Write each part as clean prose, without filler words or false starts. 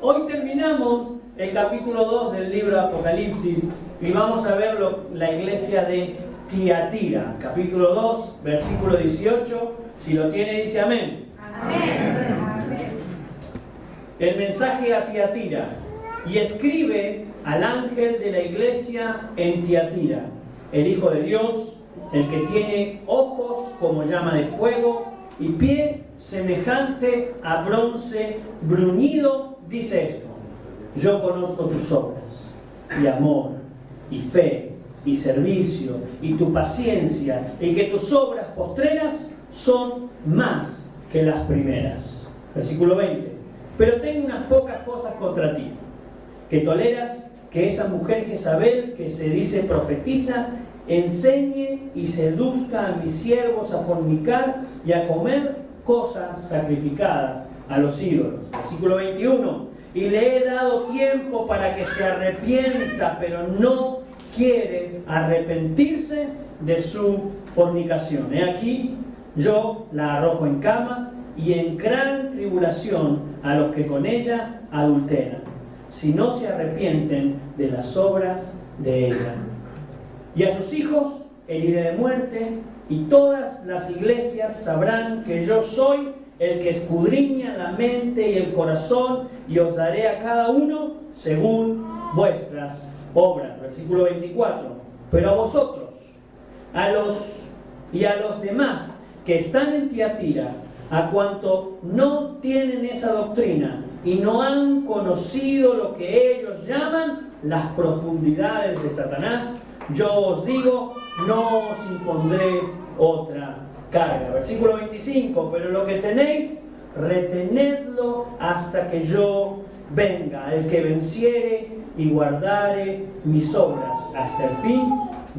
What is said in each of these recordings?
hoy terminamos el capítulo 2 del libro de Apocalipsis y vamos a ver la iglesia de Tiatira. Capítulo 2, versículo 18. Si lo tiene, dice amén. Amén. El mensaje a Tiatira. Y escribe al ángel de la iglesia en Tiatira, el Hijo de Dios, el que tiene ojos como llama de fuego y pie semejante a bronce bruñido, dice esto: yo conozco tus obras, y amor, y fe, y servicio, y tu paciencia, y que tus obras postreras son más que las primeras. Versículo 20. Pero tengo unas pocas cosas contra ti, que toleras que esa mujer Jezabel, que se dice profetiza, enseñe y seduzca a mis siervos a fornicar y a comer cosas sacrificadas a los ídolos. Versículo 21. Y le he dado tiempo para que se arrepienta, pero no quiere arrepentirse de su fornicación. He aquí, yo la arrojo en cama y en gran tribulación a los que con ella adulteran, si no se arrepienten de las obras de ella. Y a sus hijos heriré de muerte, y todas las iglesias sabrán que yo soy el que escudriña la mente y el corazón, y os daré a cada uno según vuestras obras. Versículo 24. Pero a vosotros, a los demás que están en Tiatira, a cuanto no tienen esa doctrina y no han conocido lo que ellos llaman las profundidades de Satanás, yo os digo, no os impondré otra carga. Versículo 25. Pero lo que tenéis, retenedlo hasta que yo venga. El que venciere y guardare mis obras hasta el fin,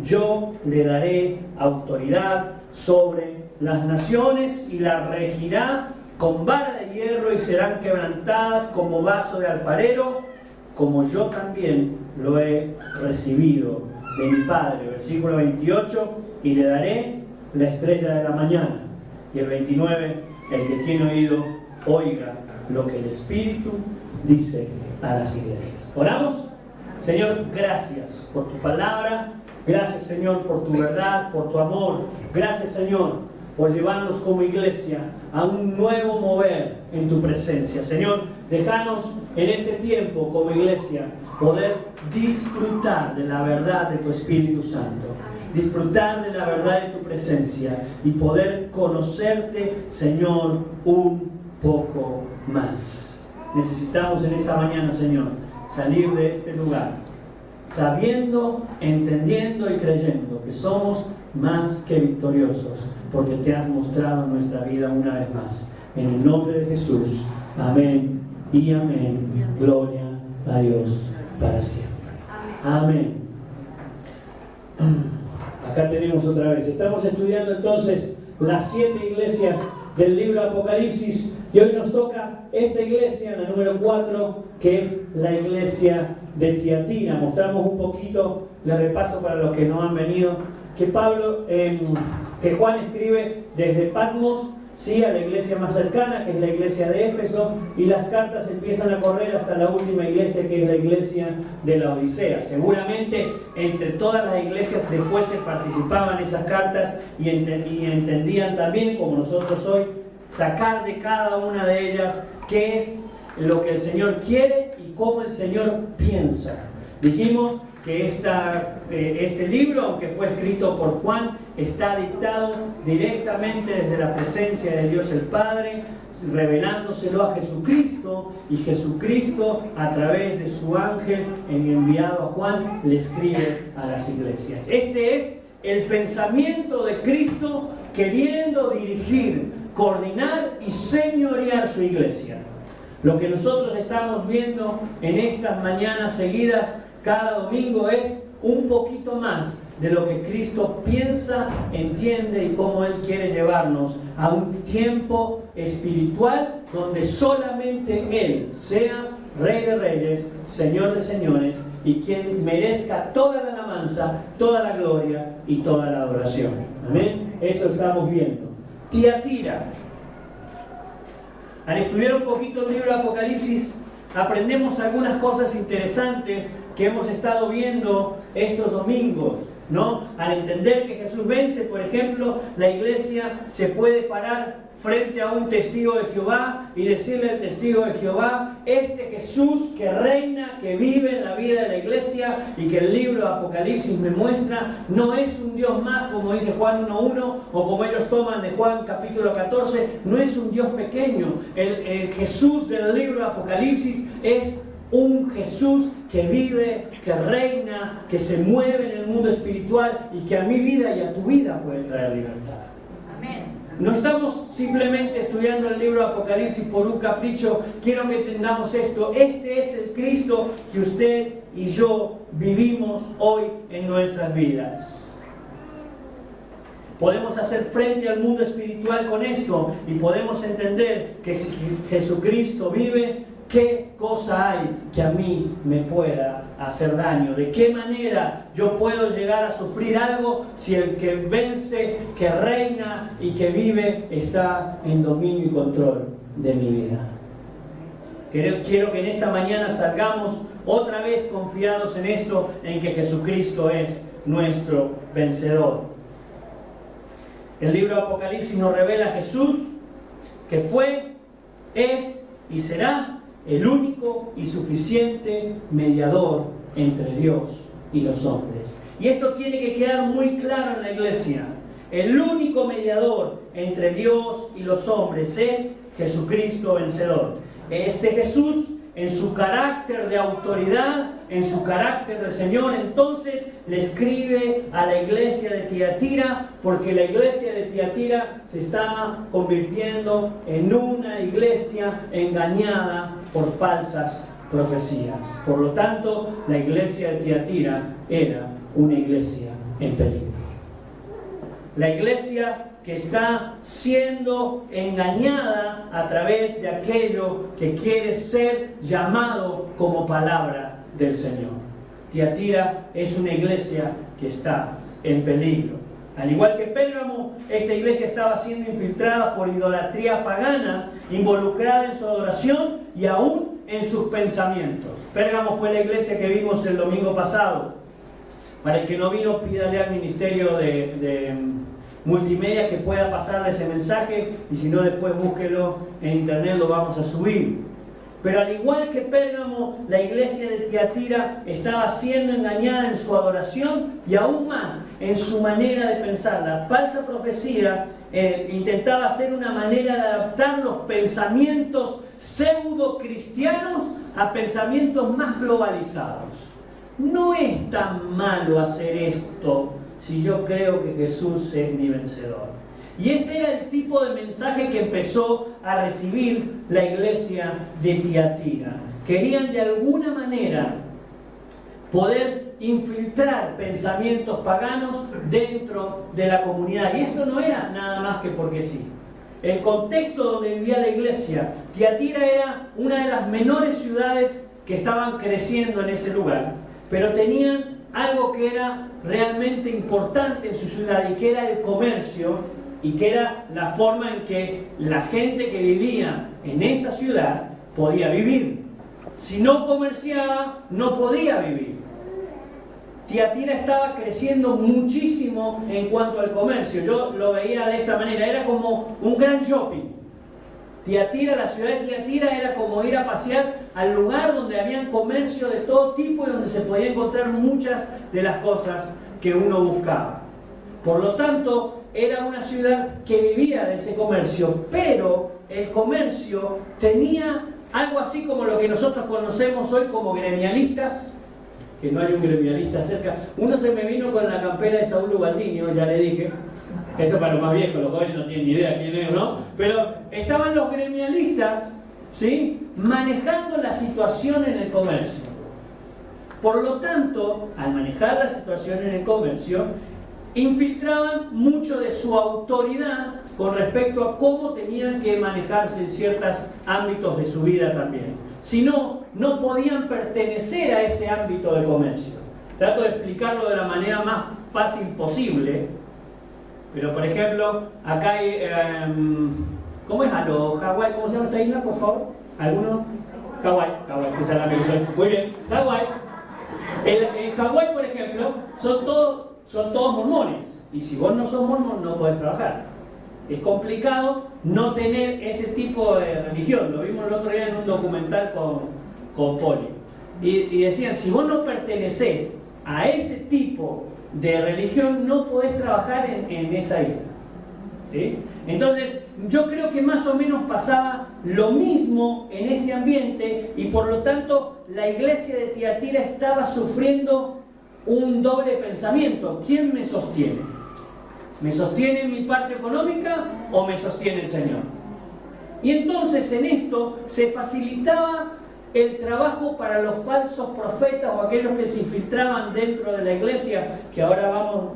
yo le daré autoridad sobre las naciones y las regirá con vara de hierro, y serán quebrantadas como vaso de alfarero, como yo también lo he recibido de mi Padre. Versículo 28. Y le daré la estrella de la mañana. Y el 29. El que tiene oído, oiga lo que el Espíritu dice a las iglesias. ¿Oramos? Señor, gracias por tu palabra. Gracias, Señor, por tu verdad, por tu amor. Gracias, Señor, por llevarnos como iglesia a un nuevo mover en tu presencia. Señor, déjanos en este tiempo como iglesia poder disfrutar de la verdad de tu Espíritu Santo, disfrutar de la verdad de tu presencia y poder conocerte, Señor, un poco más. Necesitamos en esta mañana, Señor, salir de este lugar sabiendo, entendiendo y creyendo que somos más que victoriosos, porque te has mostrado en nuestra vida una vez más. En el nombre de Jesús, amén y amén. Gloria a Dios para siempre. Amén. Acá tenemos otra vez. Estamos estudiando entonces las 7 iglesias del libro de Apocalipsis, y hoy nos toca esta iglesia, la número 4, que es la iglesia de Tiatira. Mostramos un poquito de repaso para los que no han venido, que Juan escribe desde Patmos, sí, a la iglesia más cercana, que es la iglesia de Éfeso, y las cartas empiezan a correr hasta la última iglesia, que es la iglesia de la Odisea. Seguramente entre todas las iglesias después se participaban esas cartas y entendían también, como nosotros hoy, sacar de cada una de ellas qué es lo que el Señor quiere y cómo el Señor piensa. Dijimos que este libro, aunque fue escrito por Juan, está dictado directamente desde la presencia de Dios el Padre, revelándoselo a Jesucristo, y Jesucristo, a través de su ángel enviado a Juan, le escribe a las iglesias. Este es el pensamiento de Cristo queriendo dirigir, coordinar y señorear su iglesia. Lo que nosotros estamos viendo en estas mañanas seguidas cada domingo es un poquito más de lo que Cristo piensa, entiende y cómo Él quiere llevarnos a un tiempo espiritual donde solamente Él sea Rey de Reyes, Señor de Señores, y quien merezca toda la alabanza, toda la gloria y toda la adoración. Amén. Eso estamos viendo. Tiatira. Al estudiar un poquito el libro de Apocalipsis, aprendemos algunas cosas interesantes que hemos estado viendo estos domingos, ¿no? Al entender que Jesús vence, por ejemplo, la iglesia se puede parar frente a un testigo de Jehová y decirle al testigo de Jehová: este Jesús que reina, que vive en la vida de la iglesia y que el libro de Apocalipsis me muestra, no es un Dios más, como dice Juan 1:1, o como ellos toman de Juan capítulo 14, no es un Dios pequeño. El Jesús del libro de Apocalipsis es un Jesús que vive, que reina, que se mueve en el mundo espiritual y que a mi vida y a tu vida puede traer libertad. Amén. No estamos simplemente estudiando el libro de Apocalipsis por un capricho. Quiero que entendamos esto. Este es el Cristo que usted y yo vivimos hoy en nuestras vidas. Podemos hacer frente al mundo espiritual con esto y podemos entender que si Jesucristo vive, ¿qué cosa hay que a mí me pueda hacer daño? ¿De qué manera yo puedo llegar a sufrir algo si el que vence, que reina y que vive está en dominio y control de mi vida? Quiero que en esta mañana salgamos otra vez confiados en esto, en que Jesucristo es nuestro vencedor. El libro de Apocalipsis nos revela a Jesús, que fue, es y será el único y suficiente mediador entre Dios y los hombres. Y esto tiene que quedar muy claro en la iglesia. El único mediador entre Dios y los hombres es Jesucristo vencedor. Este Jesús, en su carácter de autoridad, en su carácter de Señor, entonces le escribe a la iglesia de Tiatira, porque la iglesia de Tiatira se estaba convirtiendo en una iglesia engañada por falsas profecías. Por lo tanto, la iglesia de Tiatira era una iglesia en peligro. La iglesia que está siendo engañada a través de aquello que quiere ser llamado como palabra del Señor. Tiatira es una iglesia que está en peligro. Al igual que Pérgamo, esta iglesia estaba siendo infiltrada por idolatría pagana, involucrada en su adoración y aún en sus pensamientos. Pérgamo fue la iglesia que vimos el domingo pasado. Para el que no vino, pídale al ministerio de multimedia que pueda pasarle ese mensaje, y si no, después búsquelo en internet, lo vamos a subir. Pero al igual que Pérgamo, la iglesia de Tiatira estaba siendo engañada en su adoración y aún más en su manera de pensar. La falsa profecía intentaba hacer una manera de adaptar los pensamientos pseudo cristianos a pensamientos más globalizados. No es tan malo hacer esto si yo creo que Jesús es mi vencedor. Y ese era el tipo de mensaje que empezó a recibir la iglesia de Tiatira. Querían de alguna manera poder infiltrar pensamientos paganos dentro de la comunidad. Y eso no era nada más que porque sí. El contexto donde vivía la iglesia, Tiatira era una de las menores ciudades que estaban creciendo en ese lugar, pero tenían algo que era realmente importante en su ciudad, y que era el comercio, y que era la forma en que la gente que vivía en esa ciudad podía vivir. Si no comerciaba, no podía vivir. Tiatira estaba creciendo muchísimo en cuanto al comercio. Yo lo veía de esta manera, era como un gran shopping. Tiatira, la ciudad de Tiatira, era como ir a pasear al lugar donde había comercio de todo tipo y donde se podía encontrar muchas de las cosas que uno buscaba. Por lo tanto, era una ciudad que vivía de ese comercio, pero el comercio tenía algo así como lo que nosotros conocemos hoy como gremialistas, que no hay un gremialista cerca. Uno se me vino con la campera de Saúl Ubaldinho, ya le dije. Eso para los más viejos, los jóvenes no tienen ni idea quién es, ¿no? Pero estaban los gremialistas, ¿sí?, manejando la situación en el comercio. Por lo tanto, al manejar la situación en el comercio, infiltraban mucho de su autoridad con respecto a cómo tenían que manejarse en ciertos ámbitos de su vida también. Si no, no podían pertenecer a ese ámbito de comercio. Trato de explicarlo de la manera más fácil posible. Pero, por ejemplo, acá hay... ¿cómo es Aloha, Hawái? ¿Cómo se llama esa isla, por favor? ¿Alguno? Hawái, esa es la que yo soy. Muy bien, Hawái. En Hawái, por ejemplo, son todos mormones. Y si vos no sos mormón, no podés trabajar. Es complicado no tener ese tipo de religión. Lo vimos el otro día en un documental con Poli. Y decían, si vos no pertenecés a ese tipo de religión, no podés trabajar en esa isla. ¿Sí? Entonces, yo creo que más o menos pasaba lo mismo en este ambiente y por lo tanto la iglesia de Tiatira estaba sufriendo un doble pensamiento. ¿Quién me sostiene? ¿Me sostiene mi parte económica o me sostiene el Señor? Y entonces en esto se facilitaba el trabajo para los falsos profetas o aquellos que se infiltraban dentro de la iglesia, que ahora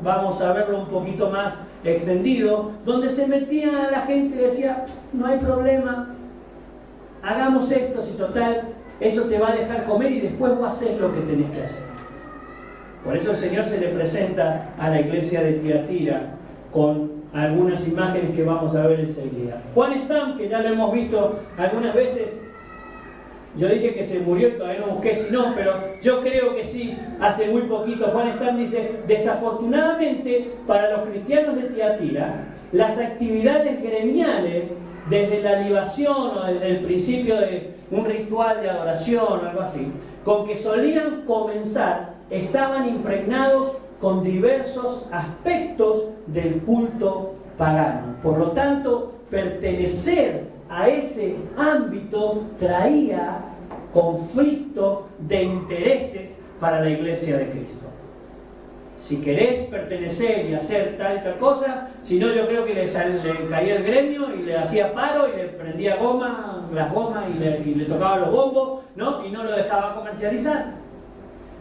vamos a verlo un poquito más extendido, donde se metían a la gente y decía, no hay problema, hagamos esto, si total, eso te va a dejar comer y después vos haces lo que tenés que hacer. Por eso el Señor se le presenta a la iglesia de Tiatira con algunas imágenes que vamos a ver enseguida. Juan Stam, que ya lo hemos visto algunas veces, yo dije que se murió y todavía no busqué si no, pero yo creo que sí, hace muy poquito. Juan Stam dice, desafortunadamente para los cristianos de Tiatira, las actividades gremiales, desde la libación o desde el principio de un ritual de adoración o algo así, con que solían comenzar, estaban impregnados con diversos aspectos del culto pagano. Por lo tanto, pertenecer a ese ámbito traía conflicto de intereses para la iglesia de Cristo. Si querés pertenecer y hacer tal y tal cosa, si no, yo creo que le caía el gremio y le hacía paro y le prendía las gomas y le tocaba los bombos, ¿no? Y no lo dejaba comercializar.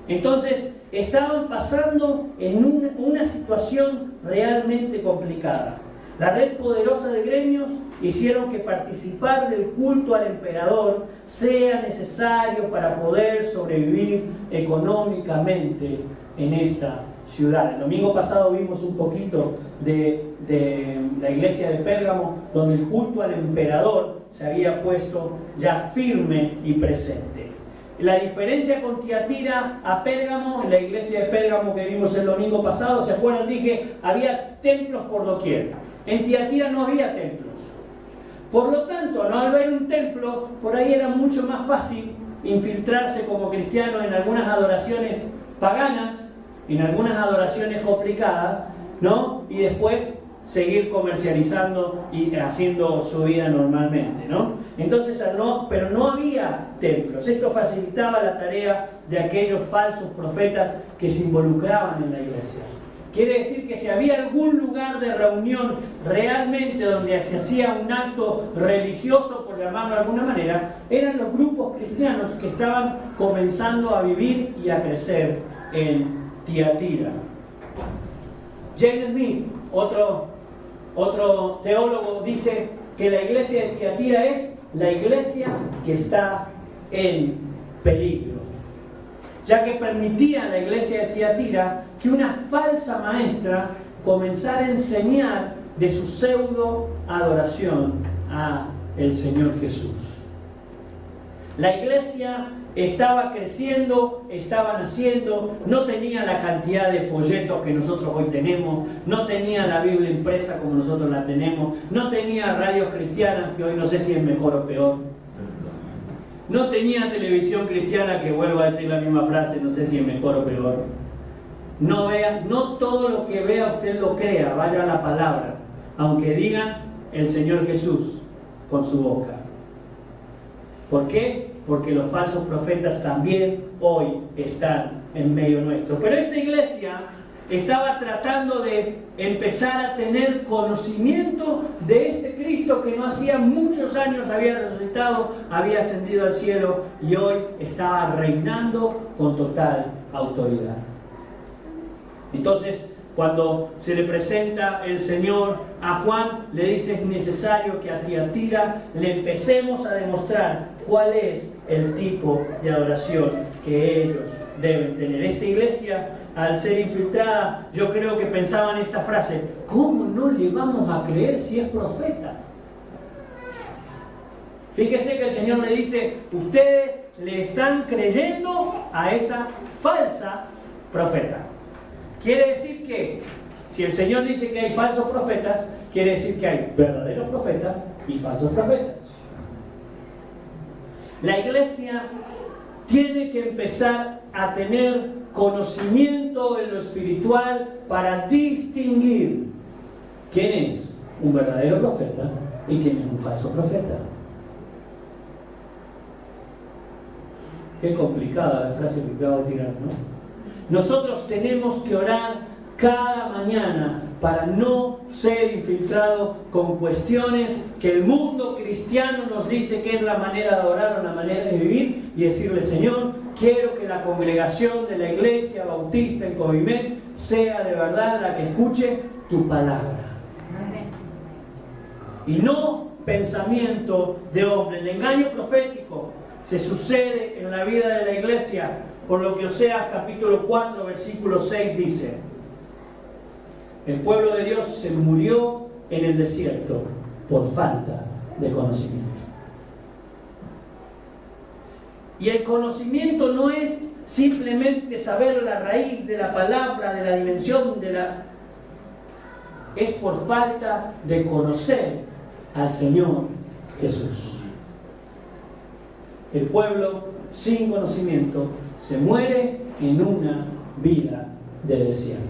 Entonces estaban pasando en una situación realmente complicada. La red poderosa de gremios hicieron que participar del culto al emperador sea necesario para poder sobrevivir económicamente en esta ciudad. El domingo pasado vimos un poquito de la iglesia de Pérgamo, donde el culto al emperador se había puesto ya firme y presente. La diferencia con Tiatira a Pérgamo, en la iglesia de Pérgamo que vimos el domingo pasado, ¿se acuerdan? Dije, había templos por doquier. En Tiatira no había templos. Por lo tanto, al no haber un templo, por ahí era mucho más fácil infiltrarse como cristiano en algunas adoraciones paganas, en algunas adoraciones complicadas, ¿no? Y después seguir comercializando y haciendo su vida normalmente, ¿no? Entonces, pero no había templos. Esto facilitaba la tarea de aquellos falsos profetas que se involucraban en la iglesia. Quiere decir que si había algún lugar de reunión realmente donde se hacía un acto religioso, por llamarlo de alguna manera, eran los grupos cristianos que estaban comenzando a vivir y a crecer en Tiatira. James Smith, otro teólogo, dice que la iglesia de Tiatira es la iglesia que está en peligro, ya que permitía a la iglesia de Tiatira que una falsa maestra comenzara a enseñar de su pseudo adoración a el Señor Jesús. La iglesia estaba creciendo, estaba naciendo, no tenía la cantidad de folletos que nosotros hoy tenemos, no tenía la Biblia impresa como nosotros la tenemos, no tenía radios cristianas, que hoy no sé si es mejor o peor, no tenía televisión cristiana, que vuelvo a decir la misma frase, no sé si es mejor o peor. No todo lo que vea usted lo crea, vaya a la palabra, aunque digan el Señor Jesús con su boca. ¿Por qué? Porque los falsos profetas también hoy están en medio nuestro. Pero esta iglesia estaba tratando de empezar a tener conocimiento de este Cristo que no hacía muchos años había resucitado, había ascendido al cielo y hoy estaba reinando con total autoridad. Entonces, cuando se le presenta el Señor a Juan, le dice: es necesario que a Tiatira le empecemos a demostrar cuál es el tipo de adoración que ellos deben tener. Esta iglesia, al ser infiltrada, yo creo que pensaban esta frase: ¿cómo no le vamos a creer si es profeta? Fíjese que el Señor le dice, ustedes le están creyendo a esa falsa profeta. Quiere decir que, si el Señor dice que hay falsos profetas, quiere decir que hay verdaderos profetas y falsos profetas. La iglesia tiene que empezar a tener conocimiento en lo espiritual para distinguir quién es un verdadero profeta y quién es un falso profeta. Qué complicada la frase que acabo de tirar, ¿no? Nosotros tenemos que orar cada mañana para no ser infiltrados con cuestiones que el mundo cristiano nos dice que es la manera de adorar o la manera de vivir, y decirle, Señor, quiero que la congregación de la Iglesia Bautista en Covimet sea de verdad la que escuche tu palabra. Y no pensamiento de hombre. El engaño profético se sucede en la vida de la iglesia, por lo que Oseas capítulo 4 versículo 6 dice: el pueblo de Dios se murió en el desierto por falta de conocimiento. Y el conocimiento no es simplemente saber la raíz de la palabra, de la dimensión de la... es por falta de conocer al Señor Jesús. El pueblo sin conocimiento se muere en una vida de desierto.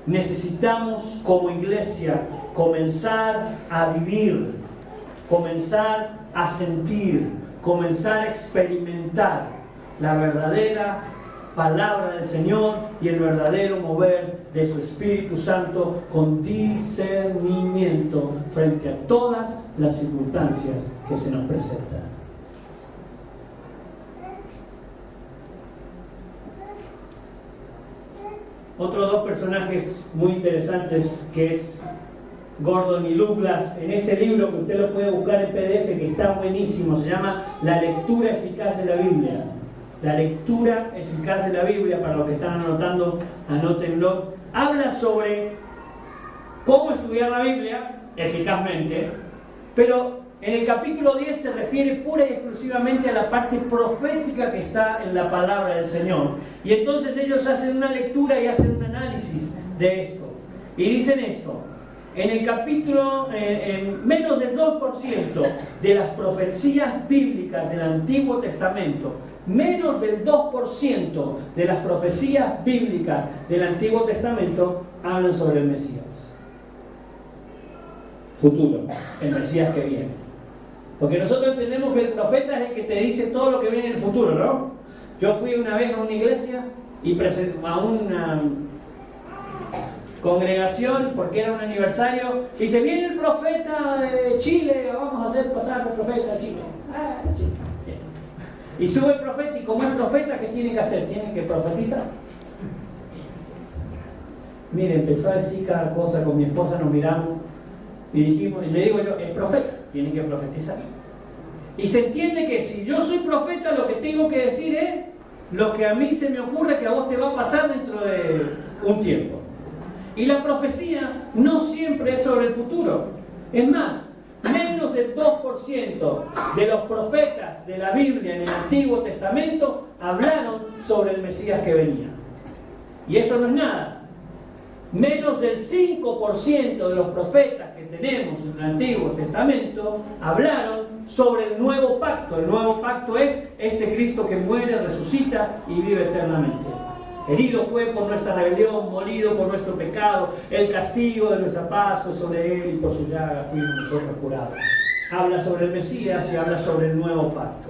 Necesitamos como iglesia comenzar a vivir, comenzar a sentir, comenzar a experimentar la verdadera palabra del Señor y el verdadero mover de su Espíritu Santo con discernimiento frente a todas las circunstancias que se nos presentan. Otros dos personajes muy interesantes, que es Gordon y Douglas, en este libro que usted lo puede buscar en PDF, que está buenísimo, se llama La lectura eficaz de la Biblia. La lectura eficaz de la Biblia, para los que están anotando, anótenlo. Habla sobre cómo estudiar la Biblia eficazmente, pero en el capítulo 10 se refiere pura y exclusivamente a la parte profética que está en la palabra del Señor. Y entonces ellos hacen una lectura y hacen un análisis de esto. Y dicen esto: en el capítulo, menos del 2% de las profecías bíblicas del Antiguo Testamento, menos del 2% de las profecías bíblicas del Antiguo Testamento hablan sobre el Mesías futuro, el Mesías que viene. Porque nosotros entendemos que el profeta es el que te dice todo lo que viene en el futuro, ¿no? Yo fui una vez a una iglesia y a una congregación, porque era un aniversario, y dice, viene el profeta de Chile, vamos a hacer pasar al profeta de Chile. Chile. Y sube el profeta, y como es profeta, ¿qué tiene que hacer? Tiene que profetizar. Mire, empezó a decir cada cosa, con mi esposa nos miramos y dijimos, y le digo yo, es profeta, tiene que profetizar. Y se entiende que si yo soy profeta, lo que tengo que decir es lo que a mí se me ocurre que a vos te va a pasar dentro de un tiempo. Y la profecía no siempre es sobre el futuro. Es más, menos del 2% de los profetas de la Biblia en el Antiguo Testamento hablaron sobre el Mesías que venía. Y eso no es nada. Menos del 5% de los profetas que tenemos en el Antiguo Testamento hablaron sobre el nuevo pacto. El nuevo pacto es este Cristo que muere, resucita y vive eternamente. Herido fue por nuestra rebelión, molido por nuestro pecado, el castigo de nuestra paz fue sobre él y por su llaga fuimos nosotros curados. Habla sobre el Mesías y habla sobre el nuevo pacto.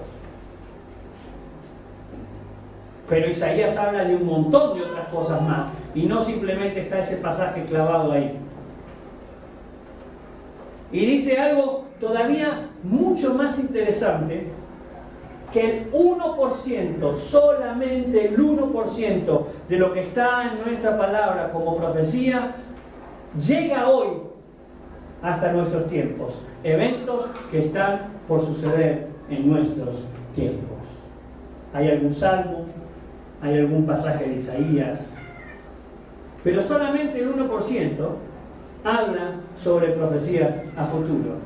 Pero Isaías habla de un montón de otras cosas más, y no simplemente está ese pasaje clavado ahí. Y dice algo todavía mucho más interesante, que el 1%, solamente el 1% de lo que está en nuestra palabra como profecía, llega hoy hasta nuestros tiempos. Eventos que están por suceder en nuestros tiempos. ¿Hay algún salmo? ¿Hay algún pasaje de Isaías? Pero solamente el 1% habla sobre profecía a futuro.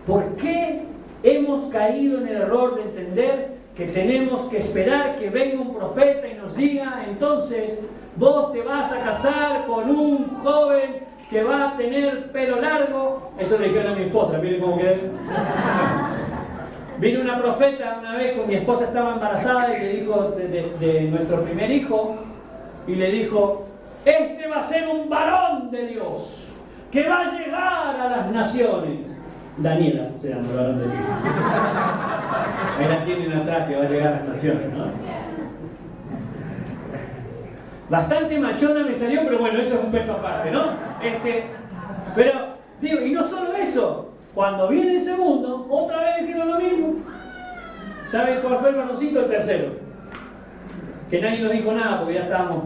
¿Por qué hemos caído en el error de entender que tenemos que esperar que venga un profeta y nos diga, entonces vos te vas a casar con un joven que va a tener pelo largo? Eso le dijeron a mi esposa, miren cómo quedé. Vino una profeta una vez, con mi esposa estaba embarazada y le dijo de nuestro primer hijo, y le dijo, este va a ser un varón de Dios, que va a llegar a las naciones. Daniela se llama el varón de Dios. Ahí la tienen atrás, que va a llegar a las naciones, ¿no? Bastante machona me salió, pero bueno, eso es un peso aparte, ¿no? Pero, digo, y no solo eso, cuando viene el segundo, otra vez dijeron lo mismo. ¿Saben cuál fue el varoncito? El tercero. Que nadie nos dijo nada, porque ya estábamos,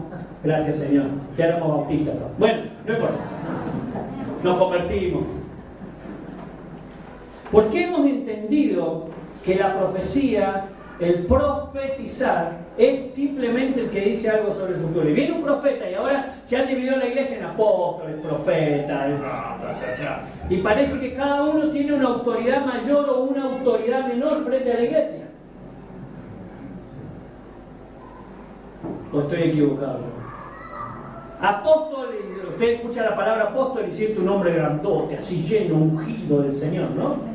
gracias Señor, ya éramos bautistas. Bueno, no importa. Nos convertimos. Porque hemos entendido que la profecía, el profetizar, es simplemente el que dice algo sobre el futuro. Y viene un profeta y ahora se han dividido la iglesia en apóstoles, profetas, y parece que cada uno tiene una autoridad mayor o una autoridad menor frente a la iglesia. ¿O estoy equivocado? Apóstol, usted escucha la palabra apóstol y siente un hombre grandote, así lleno, ungido del Señor, ¿no?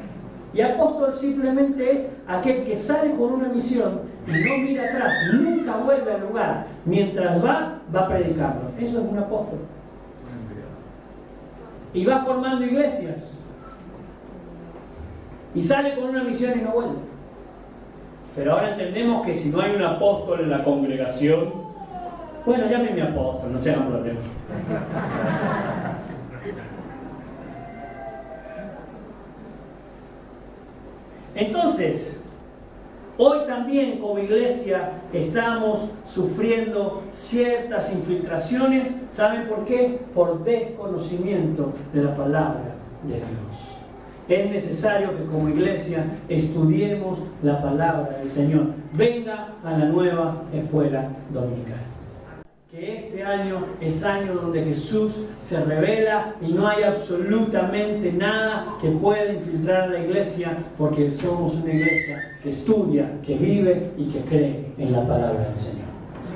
Y apóstol simplemente es aquel que sale con una misión y no mira atrás, nunca vuelve al lugar. Mientras va predicando. Eso es un apóstol. Y va formando iglesias. Y sale con una misión y no vuelve. Pero ahora entendemos que si no hay un apóstol en la congregación, bueno, llámeme apóstol, no se hagan problemas. Entonces, hoy también como iglesia estamos sufriendo ciertas infiltraciones. ¿Saben por qué? Por desconocimiento de la palabra de Dios. Es necesario que como iglesia estudiemos la palabra del Señor. Venga a la nueva escuela dominical. Que este año es año donde Jesús se revela y no hay absolutamente nada que pueda infiltrar a la iglesia, porque somos una iglesia que estudia, que vive y que cree en la palabra del Señor.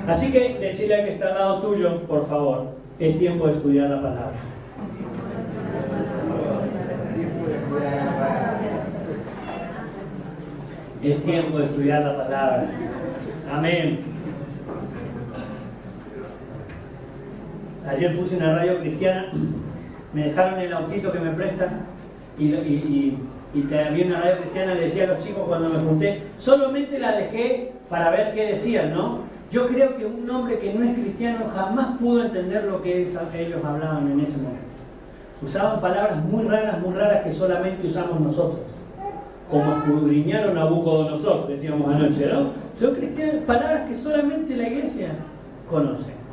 Así que decirle al que está al lado tuyo, por favor, es tiempo de estudiar la palabra. Es tiempo de estudiar la palabra. Amén. Ayer puse una radio cristiana, me dejaron el autito que me prestan y había una radio cristiana, le decía a los chicos cuando me junté, solamente la dejé para ver qué decían, ¿no? Yo creo que un hombre que no es cristiano jamás pudo entender lo que ellos hablaban en ese momento. Usaban palabras muy raras que solamente usamos nosotros. Como escudriñar a Nabucodonosor, decíamos anoche, ¿no? Son cristianos, palabras que solamente la iglesia conoce.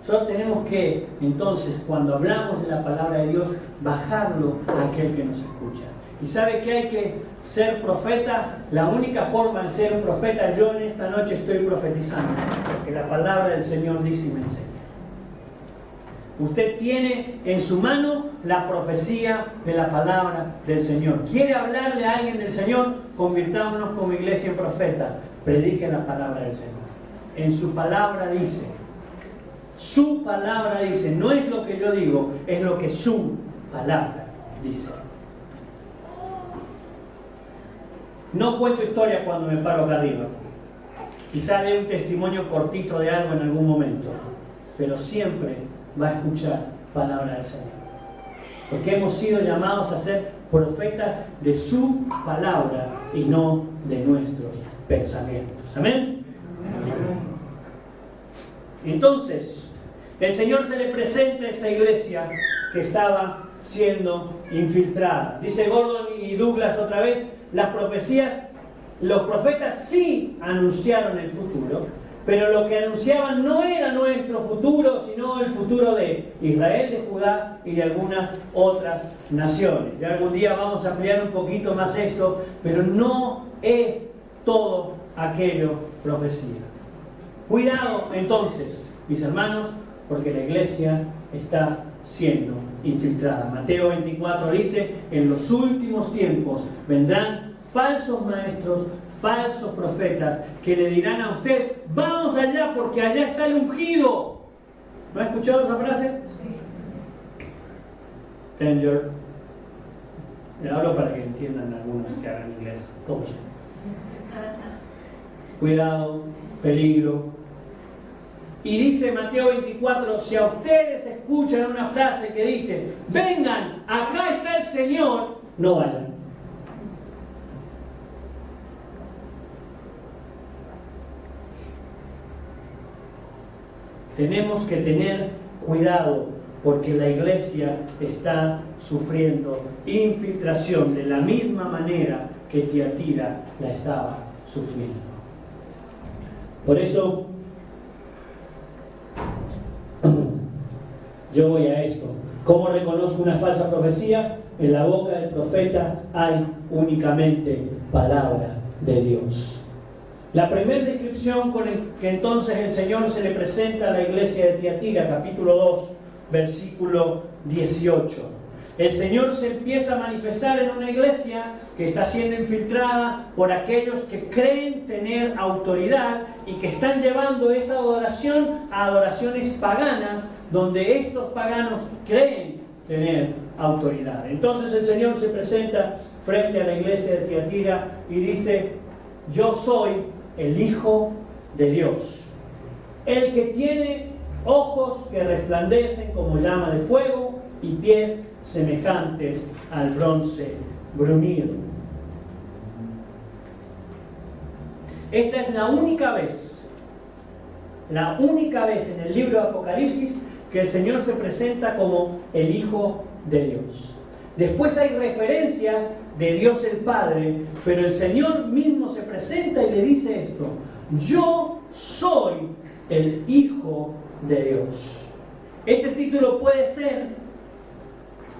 Nosotros tenemos que, entonces, cuando hablamos de la palabra de Dios, bajarlo a aquel que nos escucha. ¿Y sabe que hay que ser profeta? La única forma de ser un profeta, yo en esta noche estoy profetizando, porque la palabra del Señor dice y me enseña. Usted tiene en su mano la profecía de la palabra del Señor. ¿Quiere hablarle a alguien del Señor? Convirtámonos como iglesia en profeta. Predique la palabra del Señor. En su palabra dice. Su palabra dice. No es lo que yo digo, es lo que su palabra dice. No cuento historias cuando me paro acá arriba. Quizá dé un testimonio cortito de algo en algún momento. Pero siempre va a escuchar palabra del Señor. Porque hemos sido llamados a ser profetas de su palabra y no de nuestros pensamientos. ¿Amén? Entonces, el Señor se le presenta a esta iglesia que estaba siendo infiltrada. Dice Gordon y Douglas otra vez, las profecías, los profetas sí anunciaron el futuro, pero lo que anunciaban no era nuestro futuro, sino el futuro de Israel, de Judá y de algunas otras naciones. Ya algún día vamos a ampliar un poquito más esto, pero no es todo aquello profecía. Cuidado entonces, mis hermanos, porque la iglesia está siendo infiltrada. Mateo 24 dice, en los últimos tiempos vendrán falsos maestros, falsos profetas, que le dirán a usted, vamos allá porque allá está el ungido. ¿No ha escuchado esa frase? Danger. Le hablo para que entiendan algunos que hablan inglés. Caution. Cuidado, peligro. Y dice Mateo 24, si a ustedes escuchan una frase que dice, vengan, acá está el Señor, no vayan. Tenemos que tener cuidado porque la iglesia está sufriendo infiltración de la misma manera que Tiatira la estaba sufriendo. Por eso yo voy a esto. ¿Cómo reconozco una falsa profecía? En la boca del profeta hay únicamente palabra de Dios. La primera descripción con el que entonces el Señor se le presenta a la iglesia de Tiatira, capítulo 2, versículo 18. El Señor se empieza a manifestar en una iglesia que está siendo infiltrada por aquellos que creen tener autoridad y que están llevando esa adoración a adoraciones paganas, donde estos paganos creen tener autoridad. Entonces el Señor se presenta frente a la iglesia de Tiatira y dice, yo soy el Hijo de Dios, el que tiene ojos que resplandecen como llama de fuego y pies semejantes al bronce bruñido. Esta es la única vez en el libro de Apocalipsis que el Señor se presenta como el Hijo de Dios. Después hay referencias de Dios el Padre, pero el Señor mismo se presenta y le dice esto: yo soy el Hijo de Dios. Este título puede ser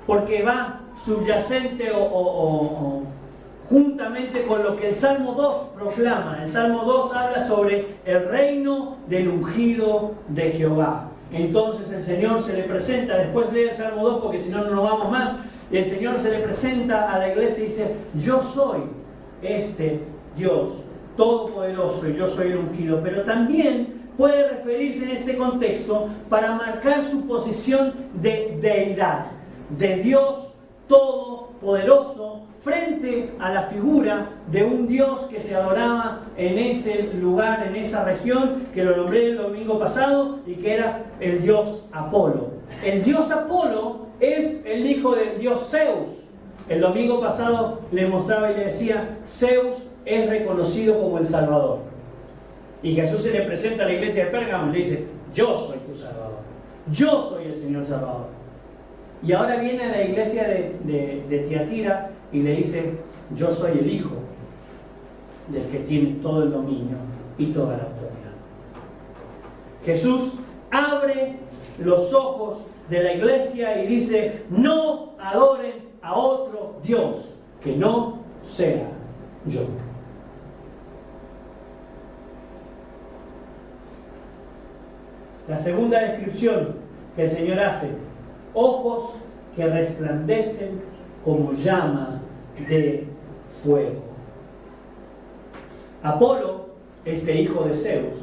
porque va subyacente o juntamente con lo que el Salmo 2 proclama. El Salmo 2 habla sobre el reino del ungido de Jehová. Entonces el Señor se le presenta, después lee el Salmo 2 porque si no, no nos vamos más. Y el Señor se le presenta a la iglesia y dice: yo soy este Dios todopoderoso y yo soy el ungido. Pero también puede referirse en este contexto para marcar su posición de deidad, de Dios todopoderoso, frente a la figura de un Dios que se adoraba en ese lugar, en esa región, que lo nombré el domingo pasado, y que era el Dios Apolo. El Dios Apolo es el hijo del Dios Zeus. El domingo pasado le mostraba y le decía: Zeus es reconocido como el Salvador. Y Jesús se le presenta a la iglesia de Pérgamo y le dice: yo soy tu Salvador, yo soy el Señor Salvador. Y ahora viene a la iglesia de Tiatira y le dice: yo soy el Hijo del que tiene todo el dominio y toda la autoridad. Jesús abre los ojos de la iglesia y dice: no adoren a otro Dios que no sea yo. La segunda descripción que el Señor hace: ojos que resplandecen como llama de fuego. Apolo, este hijo de Zeus,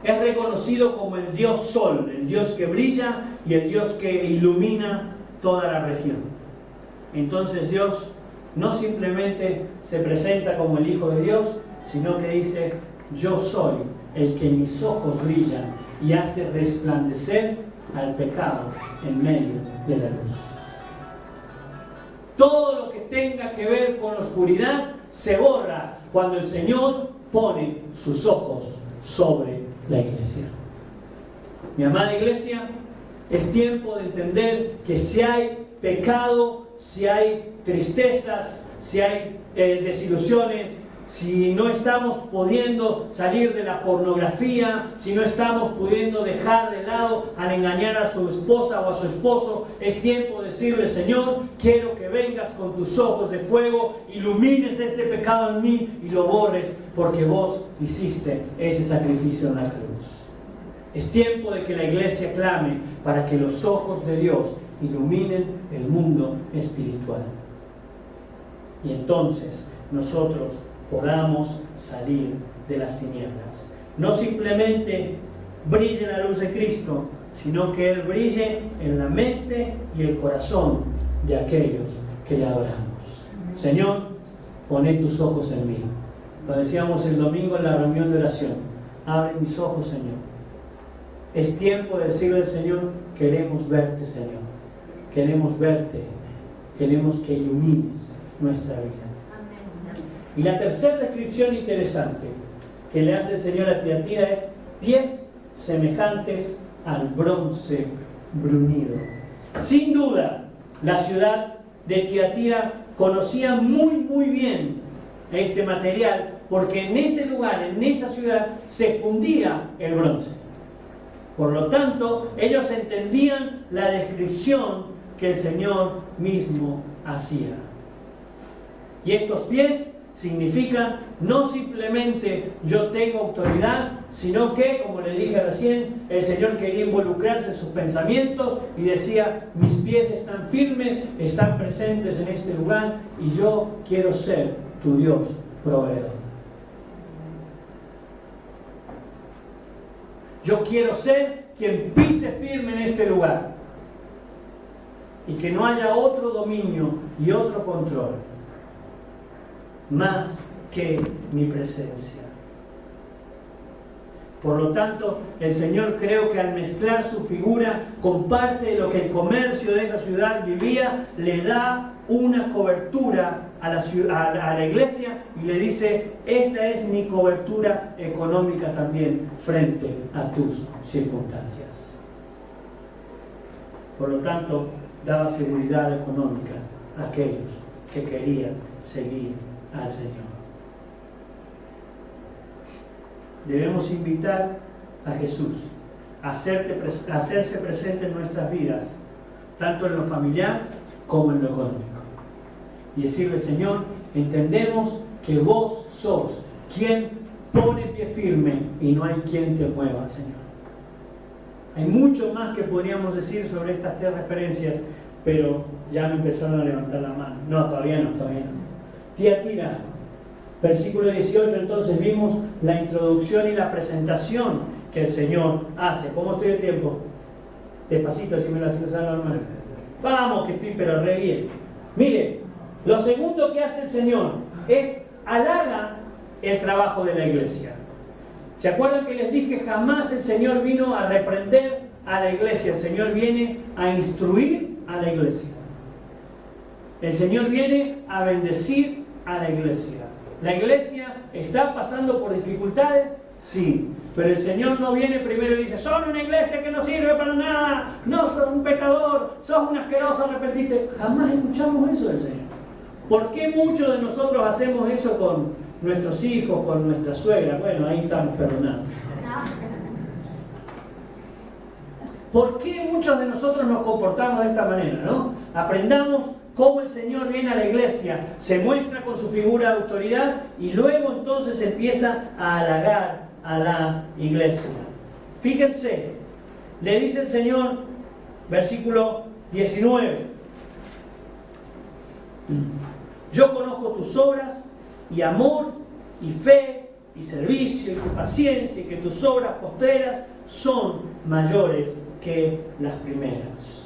es reconocido como el dios Sol, el dios que brilla y el dios que ilumina toda la región. Entonces Dios no simplemente se presenta como el Hijo de Dios, sino que dice: yo soy el que en mis ojos brillan y hace resplandecer al pecado en medio de la luz. Todo lo que tenga que ver con oscuridad se borra cuando el Señor pone sus ojos sobre la iglesia. Mi amada iglesia, es tiempo de entender que si hay pecado, si hay tristezas, si hay desilusiones, si no estamos pudiendo salir de la pornografía, si no estamos pudiendo dejar de lado al engañar a su esposa o a su esposo, es tiempo de decirle: Señor, quiero que vengas con tus ojos de fuego, ilumines este pecado en mí y lo borres, porque vos hiciste ese sacrificio en la cruz. Es tiempo de que la iglesia clame para que los ojos de Dios iluminen el mundo espiritual. Y entonces nosotros podamos salir de las tinieblas. No simplemente brille la luz de Cristo, sino que Él brille en la mente y el corazón de aquellos que le adoramos. Señor, poné tus ojos en mí. Lo decíamos el domingo en la reunión de oración. Abre mis ojos, Señor. Es tiempo de decirle al Señor, queremos verte, Señor. Queremos verte. Queremos que ilumines nuestra vida. Y la tercera descripción interesante que le hace el Señor a Tiatira es pies semejantes al bronce bruñido. Sin duda, la ciudad de Tiatira conocía muy bien este material, porque en ese lugar, en esa ciudad, se fundía el bronce. Por lo tanto, ellos entendían la descripción que el Señor mismo hacía. Y estos pies significan no simplemente yo tengo autoridad, sino que, como le dije recién, el Señor quería involucrarse en sus pensamientos y decía, mis pies están firmes, están presentes en este lugar y yo quiero ser tu Dios proveedor. Yo quiero ser quien pise firme en este lugar y que no haya otro dominio y otro control más que mi presencia. Por lo tanto, el Señor, creo que al mezclar su figura con parte de lo que el comercio de esa ciudad vivía, le da una cobertura a la iglesia y le dice, esta es mi cobertura económica también frente a tus circunstancias. Por lo tanto, daba seguridad económica a aquellos que querían seguir al Señor. Debemos invitar a Jesús a hacerse presente en nuestras vidas, tanto en lo familiar como en lo económico. Y decirle, Señor, entendemos que vos sos quien pone pie firme y no hay quien te mueva, Señor. Hay mucho más que podríamos decir sobre estas tres referencias, pero ya me empezaron a levantar la mano. No, todavía no. Tiatira, versículo 18, entonces vimos la introducción y la presentación que el Señor hace. ¿Cómo estoy de tiempo? Despacito, si me lo hacen usar normal. Vamos, que estoy pero re bien. Mire, lo segundo que hace el Señor es halaga el trabajo de la iglesia. ¿Se acuerdan que les dije? Jamás el Señor vino a reprender a la iglesia. El Señor viene a instruir a la iglesia. El Señor viene a bendecir a la iglesia. ¿La iglesia está pasando por dificultades? Sí. Pero el Señor no viene primero y dice, son una iglesia que no sirve para nada, no sos un pecador, sos un asqueroso, arrepentiste. Jamás escuchamos eso del Señor. ¿Por qué muchos de nosotros hacemos eso con nuestros hijos, con nuestra suegra? Bueno, ahí estamos perdonados. ¿Por qué muchos de nosotros nos comportamos de esta manera, no? Aprendamos cómo el Señor viene a la iglesia, se muestra con su figura de autoridad y luego entonces empieza a halagar a la iglesia. Fíjense, le dice el Señor, versículo 19, yo conozco tus obras y amor y fe y servicio y tu paciencia y que tus obras postreras son mayores que las primeras.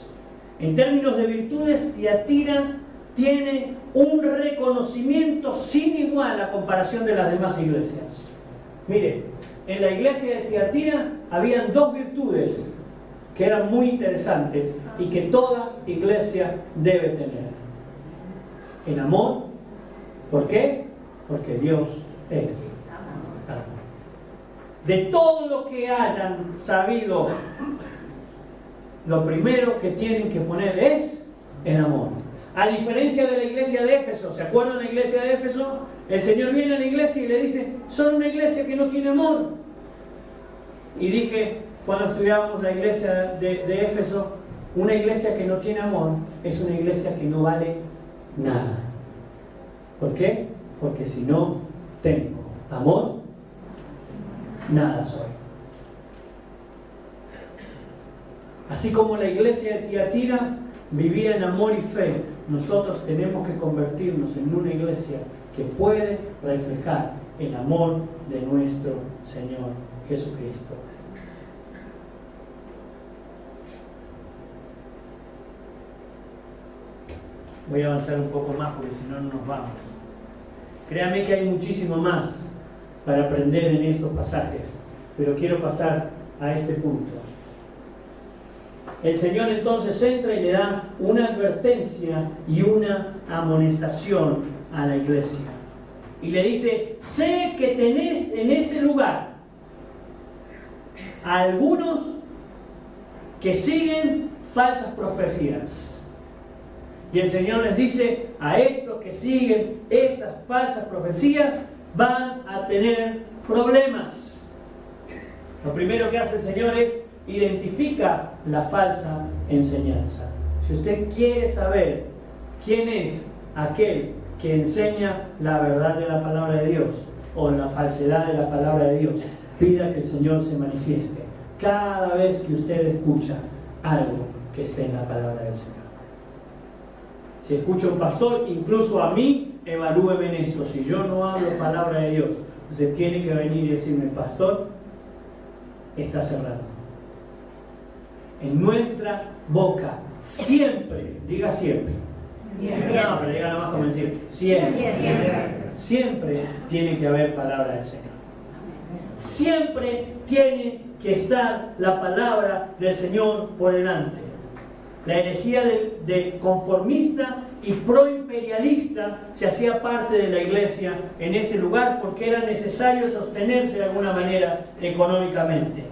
En términos de virtudes, Tiatira tiene un reconocimiento sin igual a comparación de las demás iglesias. Mire, en la iglesia de Tiatira habían dos virtudes que eran muy interesantes y que toda iglesia debe tener. El amor. ¿Por qué? Porque Dios es amor. De todo lo que hayan sabido, lo primero que tienen que poner es el amor. A diferencia de la iglesia de Éfeso, ¿se acuerdan de la iglesia de Éfeso? El Señor viene a la iglesia y le dice, son una iglesia que no tiene amor. Y dije, cuando estudiábamos la iglesia de Éfeso, una iglesia que no tiene amor es una iglesia que no vale nada. ¿Por qué? Porque si no tengo amor, nada soy. Así como la iglesia de Tiatira vivía en amor y fe, nosotros tenemos que convertirnos en una iglesia que puede reflejar el amor de nuestro Señor Jesucristo. Voy a avanzar un poco más porque si no, no nos vamos. Créanme que hay muchísimo más para aprender en estos pasajes, pero quiero pasar a este punto. El Señor entonces entra y le da una advertencia y una amonestación a la iglesia. Y le dice: sé que tenés en ese lugar a algunos que siguen falsas profecías. Y el Señor les dice: a estos que siguen esas falsas profecías van a tener problemas. Lo primero que hace el Señor es identifica la falsa enseñanza. Si usted quiere saber quién es aquel que enseña la verdad de la palabra de Dios o la falsedad de la palabra de Dios, pida que el Señor se manifieste cada vez que usted escucha algo que esté en la palabra del Señor. Si escucha un pastor, incluso a mí, evalúeme en esto. Si yo no hablo palabra de Dios, usted tiene que venir y decirme: pastor, está cerrado. En nuestra boca, siempre, diga siempre. No, pero diga nada más como decir, siempre. Siempre tiene que haber palabra del Señor. Siempre tiene que estar la palabra del Señor por delante. La herejía de conformista y proimperialista se hacía parte de la iglesia en ese lugar porque era necesario sostenerse de alguna manera económicamente.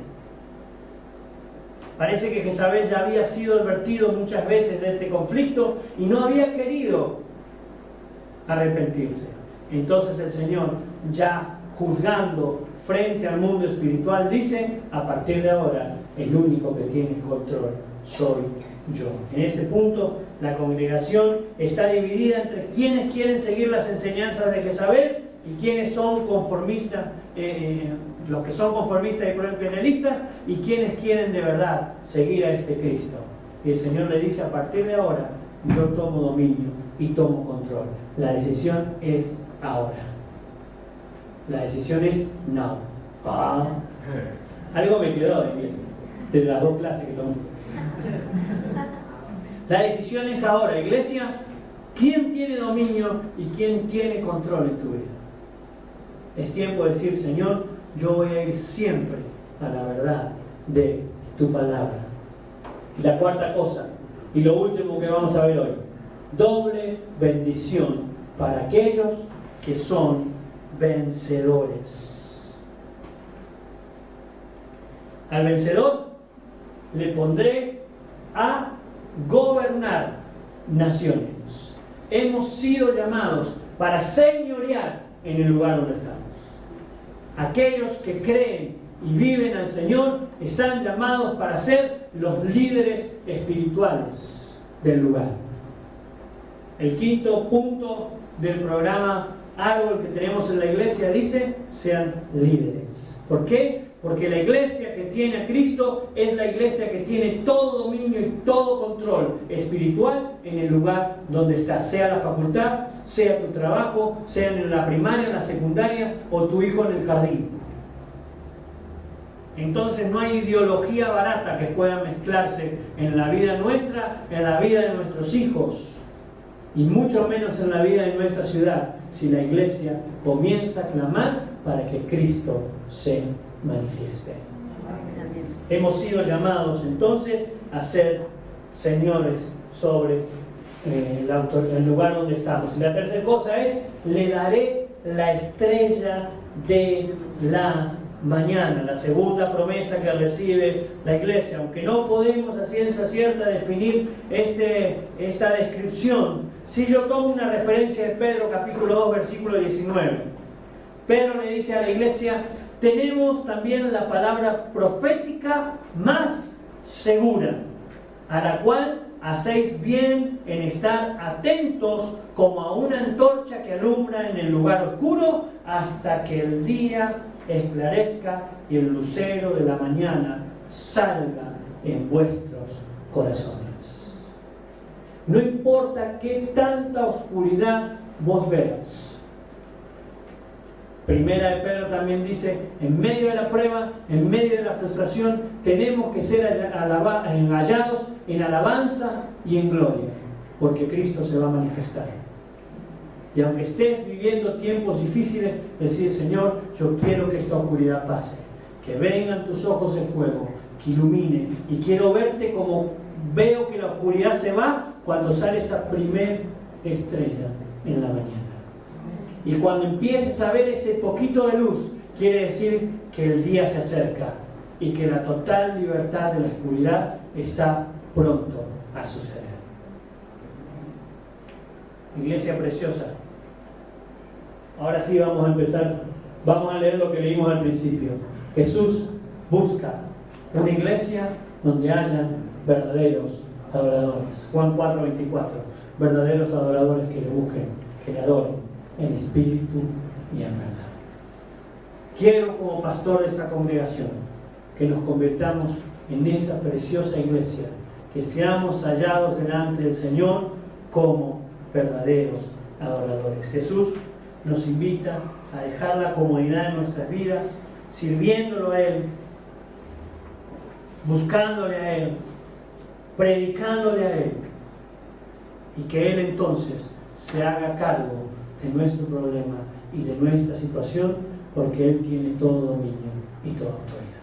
Parece que Jezabel ya había sido advertido muchas veces de este conflicto y no había querido arrepentirse. Entonces el Señor, ya juzgando frente al mundo espiritual, dice: a partir de ahora el único que tiene control soy yo. En este punto la congregación está dividida entre quienes quieren seguir las enseñanzas de Jezabel y quienes son conformistas, los que son conformistas y proimperialistas, y quienes quieren de verdad seguir a este Cristo. Y el Señor le dice: a partir de ahora yo tomo dominio y tomo control. La decisión es ahora. La decisión es now. Algo me quedó de las dos clases que tomé. La decisión es ahora, iglesia. ¿Quién tiene dominio y quién tiene control en tu vida? Es tiempo de decir: Señor, yo voy a ir siempre a la verdad de tu palabra. Y la cuarta cosa, y lo último que vamos a ver hoy: doble bendición para aquellos que son vencedores. Al vencedor le pondré a gobernar naciones. Hemos sido llamados para señorear en el lugar donde estamos. Aquellos que creen y viven al Señor están llamados para ser los líderes espirituales del lugar. El quinto punto del programa Árbol que tenemos en la iglesia dice: sean líderes. ¿Por qué? Porque la iglesia que tiene a Cristo es la iglesia que tiene todo dominio y todo control espiritual en el lugar donde está, sea la facultad, sea tu trabajo, sea en la primaria, en la secundaria o tu hijo en el jardín. Entonces no hay ideología barata que pueda mezclarse en la vida nuestra, en la vida de nuestros hijos y mucho menos en la vida de nuestra ciudad, si la iglesia comienza a clamar para que Cristo se manifieste. Hemos sido llamados entonces a ser señores sobre el lugar donde estamos. Y la tercera cosa es: le daré la estrella de la mañana. La segunda promesa que recibe la iglesia. Aunque no podemos a ciencia cierta definir esta descripción, si yo tomo una referencia de Pedro capítulo 2 versículo 19, Pedro le dice a la iglesia: tenemos también la palabra profética más segura, a la cual hacéis bien en estar atentos como a una antorcha que alumbra en el lugar oscuro hasta que el día esclarezca y el lucero de la mañana salga en vuestros corazones. No importa qué tanta oscuridad vos veas. Primera de Pedro también dice, en medio de la prueba, en medio de la frustración, tenemos que ser hallados en alabanza y en gloria, porque Cristo se va a manifestar. Y aunque estés viviendo tiempos difíciles, decir, Señor, yo quiero que esta oscuridad pase, que vengan tus ojos de fuego, que ilumine, y quiero verte como veo que la oscuridad se va cuando sale esa primer estrella en la mañana. Y cuando empieces a ver ese poquito de luz, quiere decir que el día se acerca y que la total libertad de la oscuridad está pronto a suceder. Iglesia preciosa, ahora sí vamos a empezar, vamos a leer lo que leímos al principio. Jesús busca una iglesia donde hayan verdaderos adoradores. Juan 4:24, verdaderos adoradores que le busquen, que le adoren en espíritu y en verdad. Quiero, como pastor de esta congregación, que nos convirtamos en esa preciosa iglesia, que seamos hallados delante del Señor como verdaderos adoradores. Jesús nos invita a dejar la comodidad en nuestras vidas, sirviéndolo a Él, buscándole a Él, predicándole a Él, y que Él entonces se haga cargo de nuestro problema y de nuestra situación, porque Él tiene todo dominio y toda autoridad.